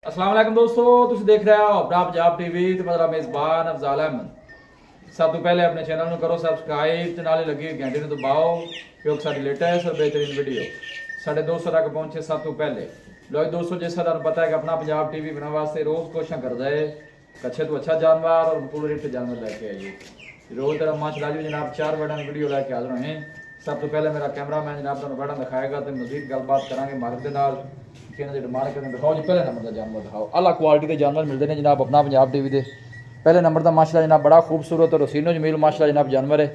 अस्सलाम वालेकुम दोस्तों, तुम देख रहे हो अपना पंजाब टीवी तो मेरा मेज़बान अफजाल अहमद। सब तो पहले अपने चैनल को करो सबसक्राइब ते नाले लगी घंटे को दबाओ क्योंकि साडी लेटेस्ट और बेहतरीन वीडियो साढ़े 200 तक पहुंचे सब तो पहले। लो दोस्तों, जैसा तुम पता है कि अपना पंजाब टीवी बनाने वास्ते रोज़ कोशिश करता है अच्छे तो अच्छा जानवर और पूरे रेट जानवर लैके आइए। रोज़ तरह माशाअल्लाह जी जनाब 4 बड़ा वीडियो लैके हाजिर हैं। सब तो पहले मेरा कैमरा मैन जनाब तुम बड़ा दिखाएगा तो मजीद गलबात करांगे मालिक के नाल। डिमांड करने दिखाओ जी, पहले नंबर का जानवर दिखाओ। अला क्वालिटी के जानवर मिलते हैं जनाब अपना पंजाब टीवी के। पहले नंबर का माशाल्लाह जनाब बड़ा खूबसूरत और हसीनो जमील माशाल्लाह जनाब जानवर है।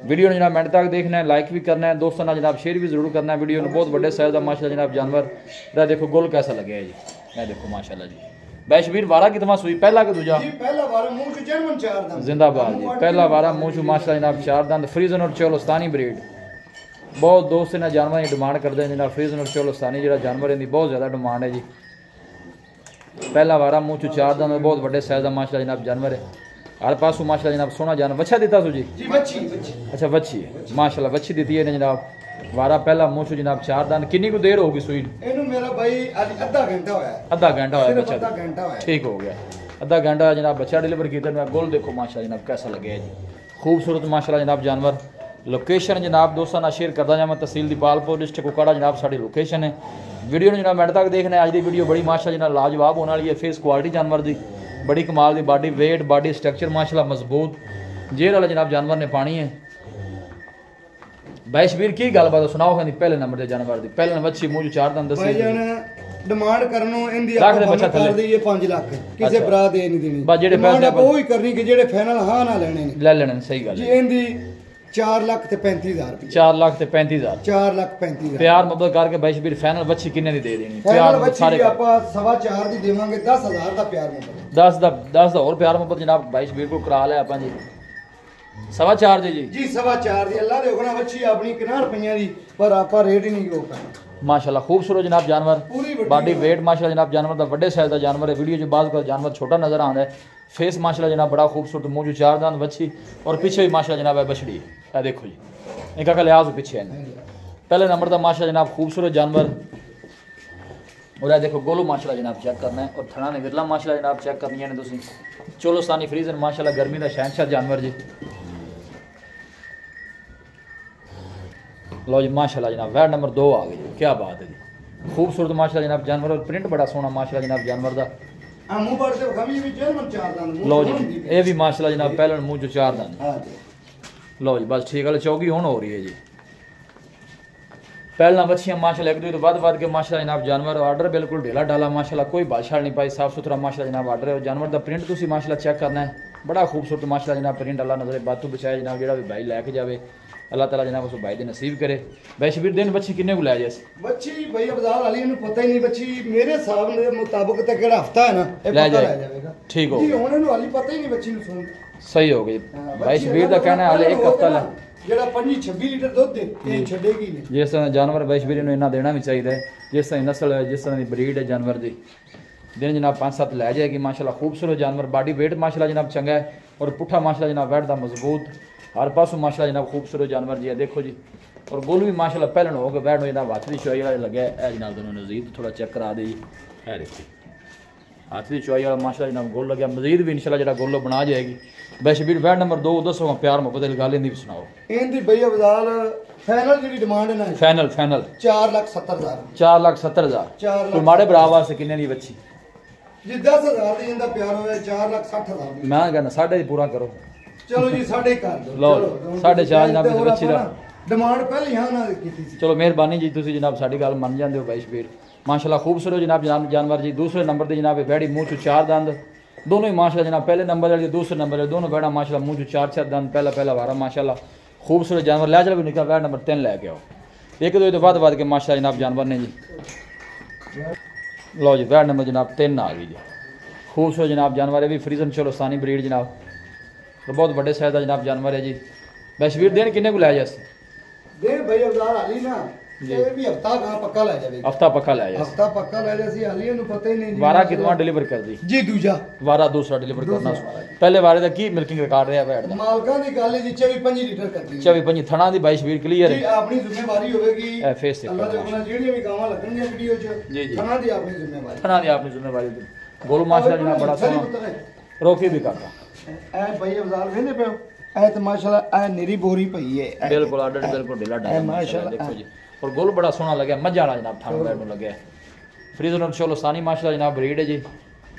वीडियो ने जनाब मिनट तक देखना है, लाइक भी करना है, दोस्तों ना जनाब शेयर भी जरूर करना है। वीडियो में बहुत बड़े साइज का माशाल्लाह जनाब जानवर रहा। देखो गोल कैसा लगे है जी, मैं देखो माशाल्लाह जी। भाई शबीर वारा कितना सुई पहला के दूजा जिंदाबाद जी। पहला वारा मुँह चू माशाल्लाह जनाब 4 दंद फ्रीजन और चोलोस्तानी ब्रीड। बहुत दोस्त इन्हें जानवर की डिमांड करते हैं जनाब। फ्रीजन और चोलोस्तानी जो जानवर इनकी बहुत ज़्यादा डिमांड है जी। पहला वारा मुँह चू 4 दंद बहुत बड़े साइज का माशाल्लाह जनाब जानवर है। हर पासों माशाल्लाह जनाब सोना जानवर। वच्छा दिता सू जी? अच्छा वच्छी है माशाल्लाह, वच्छी दी है जनाब। वारा पहला मुँह चू जनाब 4 दंद। कितनी को देर होगी सुई? आधा घंटा होया बच्चा ठीक हो गया। आधा घंटा होया जनाब बच्चा डिलीवर किया। गोल देखो माशाल्लाह जनाब कैसा लगे जी, खूबसूरत माशाल्लाह जनाब जानवर। लोकेशन जनाब दोस्तों ना शेयर करता जाए। तहसील दीपालपुर डिस्ट्रिक्ट कुकाड़ा जनाब साड़ी लोकेशन है। वीडियो ने जनाब मिनट तक देखना है। अज की वीडियो बड़ी माशाल्लाह जनाब लाजवाब होने वाली है। फेस क्वालिटी जानवर की बड़ी कमाल की, बॉडी वेट बॉडी स्ट्रक्चर माशाल्लाह मजबूत जेल वाला जनाब जानवर ने पानी है। भाई शबीर की गलबात सुनाओ कहनी पहले नंबर के जानवर की। पहले नंबर अच्छी मुँह 4 दंद दसी डिमांड करनो इंदी आप बच्चा कर दी 5 लाख किसे भरा दे नहीं देनी। बस जेडे पैसे वो ही करनी कि जेडे फाइनल हां ना लेने ले लेने। सही गल जी। इंदी 4 लाख ते 35,000 रुपए। 4 लाख ते 35,000 4 लाख 35,000 प्यार मोहब्बत करके भाई शबीर फाइनल बच्ची किन्ने दी दे देनी? प्यार सारे आपा 4.5 दी देवांगे। 10,000 दा प्यार मोहब्बत 10 दा और प्यार मोहब्बत जनाब भाई शबीर को करा लिया अपन जी। 4.5 दी जी 4.5 दी। अल्लाह दे हुक्म बच्ची अपनी किना रुपया दी पर आपा रेट ही नहीं को करना। माशाल्लाह खूबसूरत जनाब जानवर। बॉडी वेट माशाल्लाह जनाब जानवर का बड़े साइज का जानवर है। वीडियो जो बाद का जानवर छोटा नजर आता है। फेस माशाल्लाह जनाब बड़ा खूबसूरत मुँह जो 4 दांत बच्ची और पीछे भी माशाल्लाह जनाब है बछड़ी है। देखो जी इनका का लिहाज पीछे है। पहले नंबर का माशाल्लाह जनाब खूबसूरत जानवर। और देखो गोलू माशाल्लाह जनाब चेक करना है और थना ने विरला माशाल्लाह जनाब चेक करनी है तुम। चोलोस्तानी फ्रीजन माशाल्लाह गर्मी का शहनशाह जानवर जी। लो जी माशाल्लाह जनाब वैट नंबर 2 आ गई। क्या बात है जी, खूबसूरत माशाल्लाह जनाब जानवर और प्रिंट बड़ा सोहना माशाल्लाह जनाब जानवर का। लो जी ये भी माशाल्लाह जनाब पहले मुँह चो 4 दंद। लो जी बस ठीक है चौकी हुण हो रही है जी। पहला बच्चियाँ माशाल्लाह एक दूसरे तो बाद के माशाल्लाह जनाब जानवर। ऑर्डर बिल्कुल ढीला ढाला माशाल्लाह, कोई बादशाह नहीं पाई, साफ सुथरा माशाल्लाह जनाब ऑर्डर है। जानवर का प्रिंट तुम माशाल्लाह चेक करना है, बड़ा खूबसूरत माशाल्लाह जनाब प्रिंट। अल्लाह नजर बातू बचाए जनाब जो भी भाई लैके जाए अल्लाह ताला जनाब उस भाई दे नसीब करे। भाई शबीर दिन बच्ची किन्ने को लै जाए? बच्ची भाई अफजाल अली नु पता ही नहीं। बच्ची मेरे हिसाब के मुताबिक तक केड़ा हफ्ता है ना ले जाएगा। ठीक हो जी हुन नु अली पता ही नहीं बच्ची नु सुन सही हो गई। भाई शबीर दा कहना है हाले एक हफ्ता ला जेड़ा 25-26 लीटर दूध दे ये छड़ेगी नहीं। जिस तरह जानवर भाई शबीर नु इना देना भी चाहिए। जिस तरह नस्ल है जिस तरह की ब्रीड है जानवर दी दिन जनाब 5-7 लै जाएगी माशाल्लाह। खूबसूरत जानवर बॉडी वेट माशाल्लाह जनाब चंगा है और पुठा माशाल्लाह जनाब वेट दा मजबूत हर पासों माशाल्लाह जनाब खूबसूरत जानवर जी है। देखो जी और गोल भी माशाल्लाह पहले हो गए बैठ हो जनाब हाथ की चुआई वाला लगे है जनाब। दोनों नज़ीर थोड़ा चेक करा दी है। देखो हाथ की चुआई वाला माशाल्लाह जनाब गोल लगे। मजीद भी इंशाल्लाह जरा गोलो बना जाएगी। बैशबीर बैठ नंबर 2 दसो प्यार मोहब्बत वाली गल इंदी भी सुनाओ। इंदी भैया अफजाल फाइनल जी डिमांड है ना फाइनल 4,70,000 4,70,000 कोई माड़े भरा वास्ते किन्ने दी बच्ची जी 10,000 दी इंदा प्यार होया 4,60,000 मैं कहना साढ़े दी पूरा करो। चलो जी साढ़े कर दो। लो 4.5 जनाब इस बच्ची दा डिमांड पहले यहां ना कीती सी। चलो मेहरबानी जी तुसी जनाब साडी गल मान जांदे हो। भाई शबीर माशाल्लाह खूबसूरत जनाब जानवर जी। दूसरे नंबर ते जनाब बैड़ी मुँह चो 4 दंद दोनों ही माशाल्लाह जनाब। पहले नंबर वाले दूसरे नंबर वाले दोनों बैड़ा माशाल्लाह मुँह चो 4 दंद। पहला वारा माशाल्लाह खूबसूरत जानवर लै चलो भी निकल। बैठ नंबर 3 लैके आओ। एक दो तो बाद के माशाल्लाह जनाब जानवर ने जी। लो जी बैठ नंबर जनाब 3 आ गई जी। खूबसूरत जनाब जानवर है भी फ्रीजन चोलोस्तानी ब्रीड जनाब तो बहुत बड़े साइज का जनाब जानवर है जी। बैशबीर दिन किन्ने को लै जाए? दे भाई अफजाल अली ना ਇਹ ਵੀ ਹਫਤਾ ਗਾ ਪੱਕਾ ਲੈ ਜਾਵੇ। ਹਫਤਾ ਪੱਕਾ ਲੈ ਜਾ, ਹਫਤਾ ਪੱਕਾ ਲੈ ਜਾ ਸੀ ਹਾਲੀ ਇਹਨੂੰ ਪਤਾ ਹੀ ਨਹੀਂ ਜੀ। ਵਾਰਾ ਕਿਤਨਾ ਡਿਲੀਵਰ ਕਰਦੀ ਜੀ ਦੂਜਾ ਵਾਰਾ ਦੂਸਰਾ ਡਿਲੀਵਰ ਕਰਨਾ। ਪਹਿਲੇ ਵਾਰੇ ਦਾ ਕੀ ਮਿਲਕਿੰਗ ਰਿਕਾਰਡ ਰਿਹਾ ਭੈਣ ਦਾ? ਮਾਲਕਾਂ ਦੀ ਗੱਲ ਜੀ 24-25 ਲੀਟਰ ਕਰਦੀ 24-25 ਥਣਾ ਦੀ 22-20 ਕਲੀਅਰ ਜੀ। ਆਪਣੀ ਜ਼ਿੰਮੇਵਾਰੀ ਹੋਵੇਗੀ ਇਹ ਫੇਸ ਤੇ ਅੱਲਾਹ ਦੇ ਹੁਕਮ ਜਿਹੜੀਆਂ ਵੀ ਗਾਵਾਂ ਲੱਗਣਗੀਆਂ ਵੀਡੀਓ 'ਚ ਜੀ ਜੀ ਥਣਾ ਦੀ ਆਪਣੀ ਜ਼ਿੰਮੇਵਾਰੀ। ਥਣਾ ਦੀ ਆਪਣੀ ਜ਼ਿੰਮੇਵਾਰੀ। ਗੋਲੂ ਮਾਸ਼ਾਅੱਲਾ ਜਨਾਬ ਬੜਾ ਸੋਹਣਾ ਰੋਕੀ ਵੀ ਕਰਦਾ। ਇਹ ਭਾਈ ਅਫਜ਼ਾਲ ਵੇਂਦੇ ਪਿਓ ਇਹ ਤੇ ਮਾਸ਼ਾਅੱਲਾ ਇਹ ਨੀਰੀ ਬੋਰੀ ਪਈ ਹੈ ਬਿਲਕੁਲ ਆਰਡਰ ਬਿਲਕੁਲ ਢਿੱਲਾ ਢਾਲਾ ਮਾਸ਼ਾਅੱਲਾ ਦੇਖੋ ਜੀ। और गोल बड़ा सोहना लगे मजा वाला जनाब थाना बैठ लगे फ्रीजर चलो सानी माशाल्लाह जनाब ब्रीड है जी।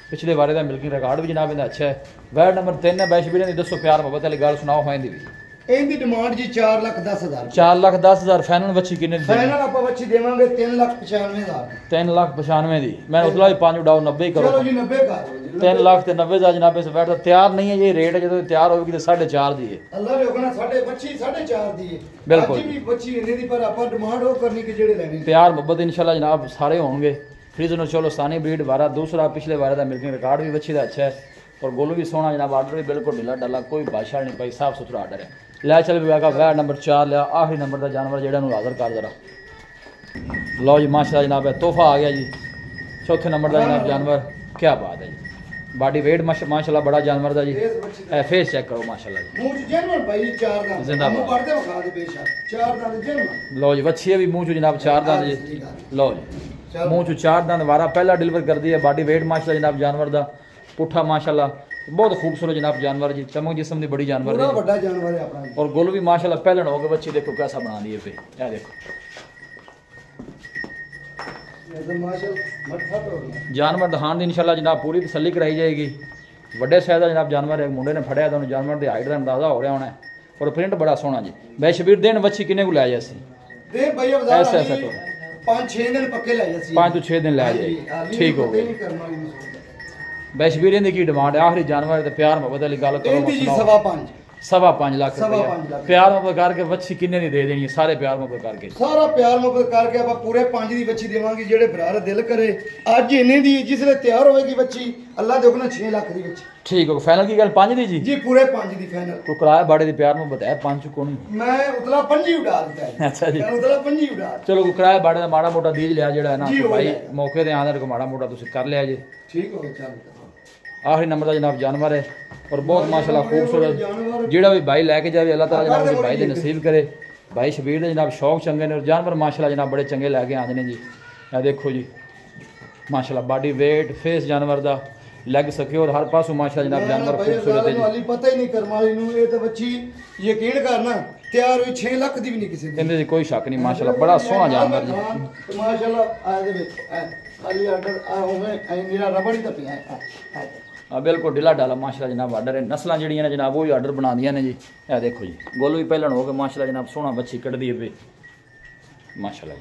पिछले बारे का मिल्किंग रिकॉर्ड भी जनाब इनका अच्छा है। वैट नंबर 3 है बैश भी दसो प्यार मोहब्बत वाली गल सुनाओ है भी इनकी डिमांड जी 4,10,000 4,10,000 फाइनल बच्ची कितने दी? फाइनल आप बच्ची देवांगे 3,95,000 3,95,000 दी। मैं उतला भी 5 उड़ाओ 90 ही करो। चलो जी 90 कर 3,90,000 जनाब इस बैठ तैयार नहीं है ये रेट है जो तैयार होगी तो 4.5 दी है। अल्लाह ने हुक्म साढ़े बच्ची 4.5 दी है बिल्कुल आज भी बच्ची इन्ने दी पर आपा डिमांड हो करनी के जेड़े लेने प्यार मोहब्बत इंशाल्लाह जनाब सारे होंगे। फ्रीजर चलो सानी ब्रीड वारा दूसरा पिछले बारे का मिल्किंग रिकॉर्ड भी बच्ची का अच्छा है और गोलू भी सोना जनाब आर्डर भी बिल्कुल ढिला डाला कोई बादशाह नहीं पाई साफ सुथरा आर्डर है। लै चल भी आगा वह नंबर 4 लिया आखिरी नंबर का जानवर जेड़ा हाजिर कर जरा लो जी माशाल्लाह जनाब है तोहफा आ गया जी। चौथे नंबर का जनाब जानवर क्या बात है जी। बॉडी वेट माशाल्लाह बड़ा जानवर का जी। फेस चेक करो माशाल्लाह जी मुंह जनवर भाई 4 दांत जिंदाबाद पढ़ते बखा दे बेशक 4 दांत जनवर लो जी बच्ची भी मुंह चो जनाब 4 दांत जी। लो जी मुंह चो 4 दांत वारा पहला डिलीवर कर दी है। बॉडी वेट माशाल्लाह जनाब जानवर का पुठा माशाल्लाह बहुत खूबसूरत जनाब जानवर जी। चमक जिस्म की बड़ी जानवर पूरा बड़ा जानवर है अपना और गोलू भी माशाल्लाह पहलन हो गए बच्चे देखो कैसा बना दिए पे ये देखो ये माशाल्लाह मठा तो जानवर दहान दी इंशाल्लाह जनाब पूरी तसल्ली कराई जाएगी। बड़े साइज का जनाब जानवर है मुंडे ने फड़िया तो जानवर की हाइट का अंदाजा हो रहा होना है और प्रिंट बड़ा सोहना जी। भाई शबीर दिन बच्ची किन्ने को लै जासी दे भाई अफजाल ऐसा ऐसा करो 5-6 दिन पक्के लै जासी 5 to 6 दिन लै जाएगी ठीक हो गया। बैशबीर की डिमांड है आखिरी जानवर तो प्यार मोहब्बत वाली गल करो 5.5 लाख रुपया प्यार मोहब्बत करके बच्ची किन्ने दी दे देनी है सारे प्यार मोहब्बत करके सारा प्यार मोहब्बत करके आप पूरे 5 दी बच्ची देवांगे जेड़े भरा दिल करे आज इन्ने दी जिसले तैयार होएगी बच्ची अल्लाह दे हुक्म 6 लाख दी बच्ची ठीक हो फाइनल की गल 5 दी जी जी पूरे 5 दी फाइनल तो किराया बड़े दी प्यार मोहब्बत है 5 को नहीं मैं उतला 5 ही उड़ा देता है अच्छा जी मैं उतला 5 ही उड़ा चलो किराया बड़े दा माड़ा मोटा दीज लिया जेड़ा है ना तो भाई मौके ते आंदा को माड़ा मोटा तुसी कर लिया जी ठीक हो चल आखिरी नंबर का जनाब जानवर है और बहुत माशाल्लाह खूबसूरत जेड़ा भी भाई लैके जाए अल्लाह ताला जनाब भाई दे नसीब करे। भाई शबीर दे जनाब शौक चंगे ने और जानवर माशाल्लाह जनाब बड़े चंगे लैके आते हैं जी। ये देखो जी माशाल्लाह बॉडी वेट फेस जानवर दा लग सके और हर पासों माशाल्लाह जनाब जानवर खूबसूरत है जी। पता ही नहीं करमाली नु ये तो बच्ची यकीन करना तैयार हुई 6 लाख दी भी नहीं किसी दी इनदे कोई शक नहीं माशाल्लाह बड़ा सोहना जानवर जी माशाल्लाह आ दे खाली आर्डर आ होवे ए मेरा रबड़ ही तो पिया है हाँ बिल्कुल ढिला डाला माशाल्लाह जनाब आर्डर है नस्लां जड़ियां ने जनाब वो ही आर्डर बना दिया ने जी। ये देखो जी गोलू भी पहलन हो गए माशाल्लाह जनाब सोहना बच्ची कट दी है पे माशाल्लाह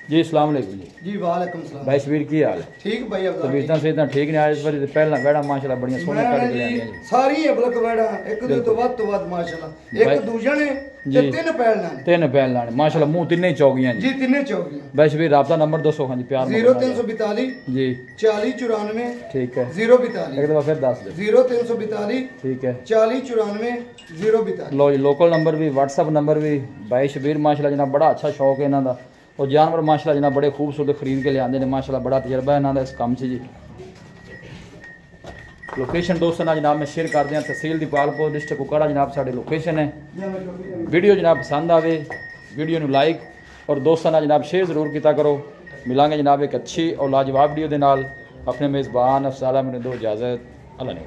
जी। अस्सलाम वालेकुम जी। जी वालेकुम सलाम भाई शबीर की हाल है? ठीक भाई अब्दुल तबीयतां सेहतां ठीक ने आज बारी पहला बेड़ा माशाल्लाह बड़ियां सोहनी कट के लिया जी सारी अबलक बेड़ा एक दो तो वध माशाल्लाह एक दूजे ने ते 3 पैलना ने 3 पैलना ने माशाल्लाह मुंह तिन्ने ही चौगियां जी तिन्ने चौगियां। भाई शबीर राब्ता नंबर दसो हां जी प्यार 0342 जी 4094 ठीक है 042 एक दफा फिर दस दो 0342 ठीक है 4094 042 लो जी लोकल नंबर भी व्हाट्सएप नंबर भी भाई शबीर माशाल्लाह जनाब बड़ा अच्छा शौक है इन्हां दा और जानवर माशाल्लाह जनाब बड़े खूबसूरत खरीद के लियाते हैं माशाल्लाह बड़ा तजर्बा है इन्हां दा इस काम से जी। लोकेशन दोस्तों ना जनाब मैं शेयर कर दिया तहसील दीपालपुर डिस्ट्रिक्ट कुकड़ा जनाब साढ़े लोकेशन है। वीडियो जनाब पसंद आवे वीडियो नू लाइक और दोस्तों ना जनाब शेयर जरूर किया करो। मिलांगे जनाब एक अच्छी और लाजवाब वीडियो के नाल अपने मेज़बान अफसाला मैंने दो इजाज़त अल्लाह ने